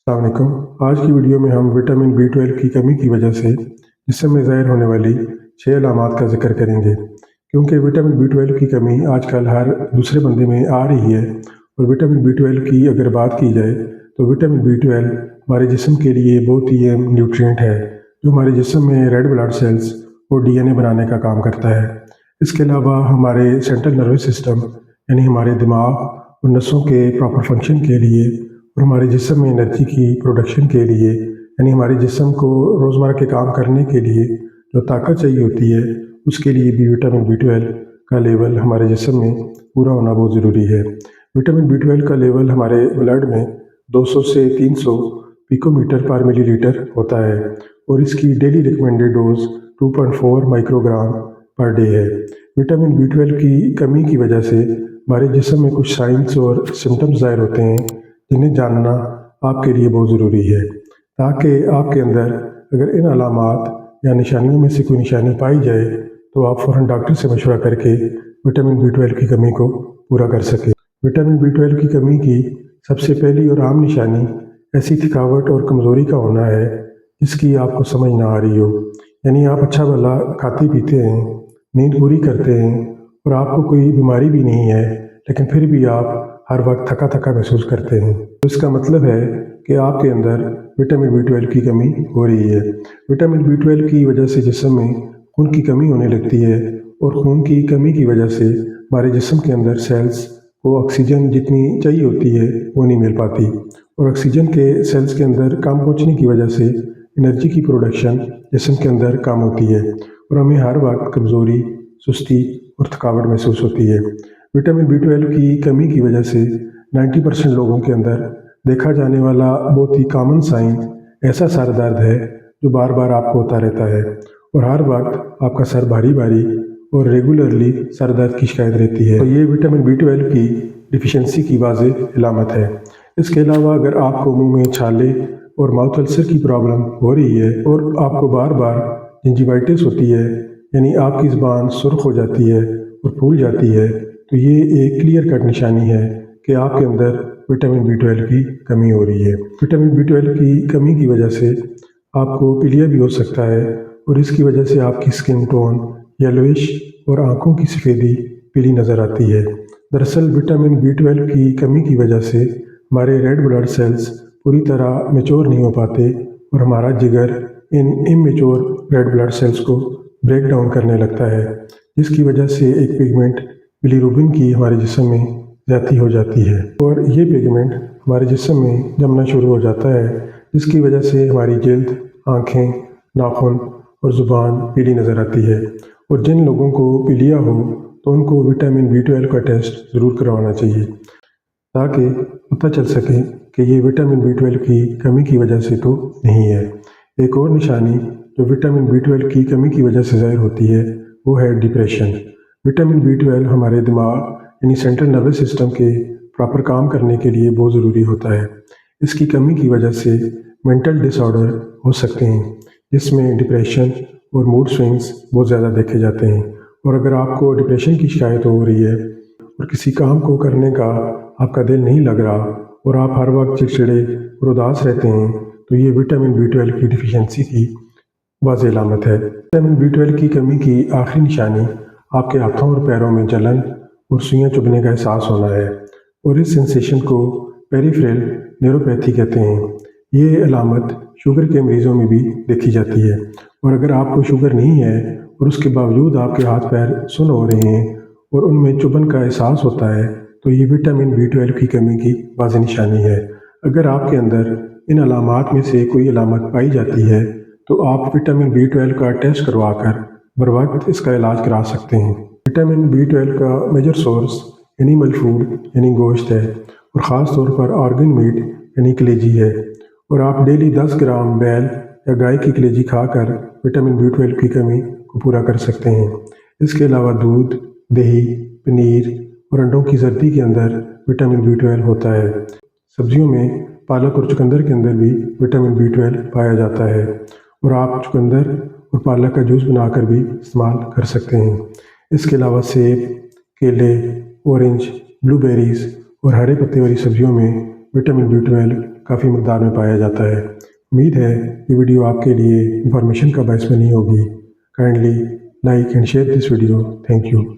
अस्सलाम वालेकुम। आज की वीडियो में हम विटामिन B12 की कमी की वजह से जिस्म में ज़ाहिर होने वाली 6 अलामात का जिक्र करेंगे, क्योंकि विटामिन B12 की कमी आजकल हर दूसरे बंदे में आ रही है। और विटामिन B12 की अगर बात की जाए तो विटामिन B12 हमारे जिस्म के लिए बहुत ही अहम न्यूट्रिएंट है, जो हमारे जिस्म में रेड ब्लड सेल्स और DNA बनाने का काम करता है। इसके अलावा हमारे सेंट्रल नर्वस सिस्टम यानी हमारे दिमाग और नसों के प्रॉपर फंक्शन के लिए और हमारे जिस्म में एनर्जी की प्रोडक्शन के लिए यानी हमारे जिस्म को रोज़मर्रा के काम करने के लिए जो ताकत चाहिए होती है, उसके लिए भी विटामिन B12 का लेवल हमारे जिस्म में पूरा होना बहुत ज़रूरी है। विटामिन B12 का लेवल हमारे ब्लड में 200 से 300 पिकोमीटर पर मिलीलीटर होता है और इसकी daily recommended dose 2.4 microgram per day है। विटामिन B12 की कमी की वजह से हमारे जिस्म में कुछ साइंस और सिम्टम्स ज़ाहिर होते हैं, जिन्हें जानना आपके लिए बहुत ज़रूरी है, ताकि आपके अंदर अगर इन अलामात या निशानियों में से कोई निशानी पाई जाए तो आप फ़ौरन डॉक्टर से मशवरा करके विटामिन B12 की कमी को पूरा कर सकें। विटामिन B12 की कमी की सबसे पहली और आम निशानी ऐसी थकावट और कमज़ोरी का होना है जिसकी आपको समझ ना आ रही हो, यानी आप अच्छा भला खाते पीते हैं, नींद पूरी करते हैं और आपको कोई बीमारी भी नहीं है, लेकिन फिर भी आप हर वक्त थका थका महसूस करते हैं। तो इसका मतलब है कि आपके अंदर विटामिन B12 की कमी हो रही है। विटामिन B12 की वजह से जिस्म में खून की कमी होने लगती है और खून की कमी की वजह से हमारे जिस्म के अंदर सेल्स को ऑक्सीजन जितनी चाहिए होती है वो नहीं मिल पाती और ऑक्सीजन के सेल्स के अंदर कम पहुँचने की वजह से एनर्जी की प्रोडक्शन जिस्म के अंदर कम होती है और हमें हर वक्त कमज़ोरी, सुस्ती और थकावट महसूस होती है। विटामिन B12 की कमी की वजह से 90% लोगों के अंदर देखा जाने वाला बहुत ही कॉमन साइन ऐसा सर दर्द है जो बार बार आपको होता रहता है और हर वक्त आपका सर भारी भारी और रेगुलरली सर दर्द की शिकायत रहती है। तो ये विटामिन B12 की डिफिशियंसी की वाज़ेह अलामत है। इसके अलावा अगर आपको मुंह में छाले और माउथ अल्सर की प्रॉब्लम हो रही है और आपको बार बार जिंजिवाइटिस होती है, यानी आपकी ज़ुबान सुर्ख हो जाती है और फूल जाती है, तो ये एक क्लियर कट निशानी है कि आपके अंदर विटामिन B12 की कमी हो रही है। विटामिन B12 की कमी की वजह से आपको पीलिया भी हो सकता है और इसकी वजह से आपकी स्किन टोन येलोइश और आँखों की सफ़ेदी पीली नज़र आती है। दरअसल विटामिन B12 की कमी की वजह से हमारे रेड ब्लड सेल्स पूरी तरह मैच्योर नहीं हो पाते और हमारा जिगर इन इमेच्योर रेड ब्लड सेल्स को ब्रेक डाउन करने लगता है, जिसकी वजह से एक पिगमेंट बिलीरुबिन की हमारे जिस्म में ज़्यादती हो जाती है और ये पिगमेंट हमारे जिस्म में जमना शुरू हो जाता है, जिसकी वजह से हमारी जल्द, आँखें, नाखून और ज़ुबान पीली नज़र आती है। और जिन लोगों को पीलिया हो तो उनको विटामिन B12 का टेस्ट ज़रूर करवाना चाहिए, ताकि पता चल सके कि ये विटामिन B12 की कमी की वजह से तो नहीं है। एक और निशानी जो विटामिन B12 की कमी की वजह से ज़ाहिर होती है वो है डिप्रेशन। विटामिन B12 हमारे दिमाग यानी सेंट्रल नर्वस सिस्टम के प्रॉपर काम करने के लिए बहुत ज़रूरी होता है। इसकी कमी की वजह से मेंटल डिसऑर्डर हो सकते हैं, जिसमें डिप्रेशन और मूड स्विंग्स बहुत ज़्यादा देखे जाते हैं। और अगर आपको डिप्रेशन की शिकायत हो रही है और किसी काम को करने का आपका दिल नहीं लग रहा और आप हर वक्त चिड़चिड़े और उदास रहते हैं, तो ये विटामिन B12 की डिफिशियंसी की वाज़ेह अलामत है। विटामिन B12 की कमी की आखिरी निशानी आपके हाथों और पैरों में जलन और सुइयां चुभने का एहसास होना है और इस सेंसेशन को पेरिफेरल न्यूरोपैथी कहते हैं। ये अलामत शुगर के मरीज़ों में भी देखी जाती है और अगर आपको शुगर नहीं है और उसके बावजूद आपके हाथ पैर सुन्न हो रहे हैं और उनमें चुभन का एहसास होता है, तो ये विटामिन B12 की कमी की वाज़ेह निशानी है। अगर आपके अंदर इन अलामात में से कोई अलामत पाई जाती है तो आप विटामिन B12 का टेस्ट करवाकर बर वक्त इसका इलाज करा सकते हैं। विटामिन B12 का मेजर सोर्स एनिमल फूड यानी गोश्त है और ख़ास तौर पर ऑर्गन मीट यानी कलेजी है और आप डेली 10 ग्राम बैल या गाय की कलेजी खाकर विटामिन B12 की कमी को पूरा कर सकते हैं। इसके अलावा दूध, दही, पनीर और अंडों की जर्दी के अंदर विटामिन B12 होता है। सब्जियों में पालक और चुकंदर के अंदर भी विटामिन B12 पाया जाता है और आप चुकंदर और पालक का जूस बनाकर भी इस्तेमाल कर सकते हैं। इसके अलावा सेब, केले, ऑरेंज, ब्लूबेरीज और हरे पत्ते वाली सब्जियों में विटामिन B12 काफ़ी मकदार में पाया जाता है। उम्मीद है ये वीडियो आपके लिए इंफॉर्मेशन का बायस बनी होगी। Kindly like and share this video. Thank you.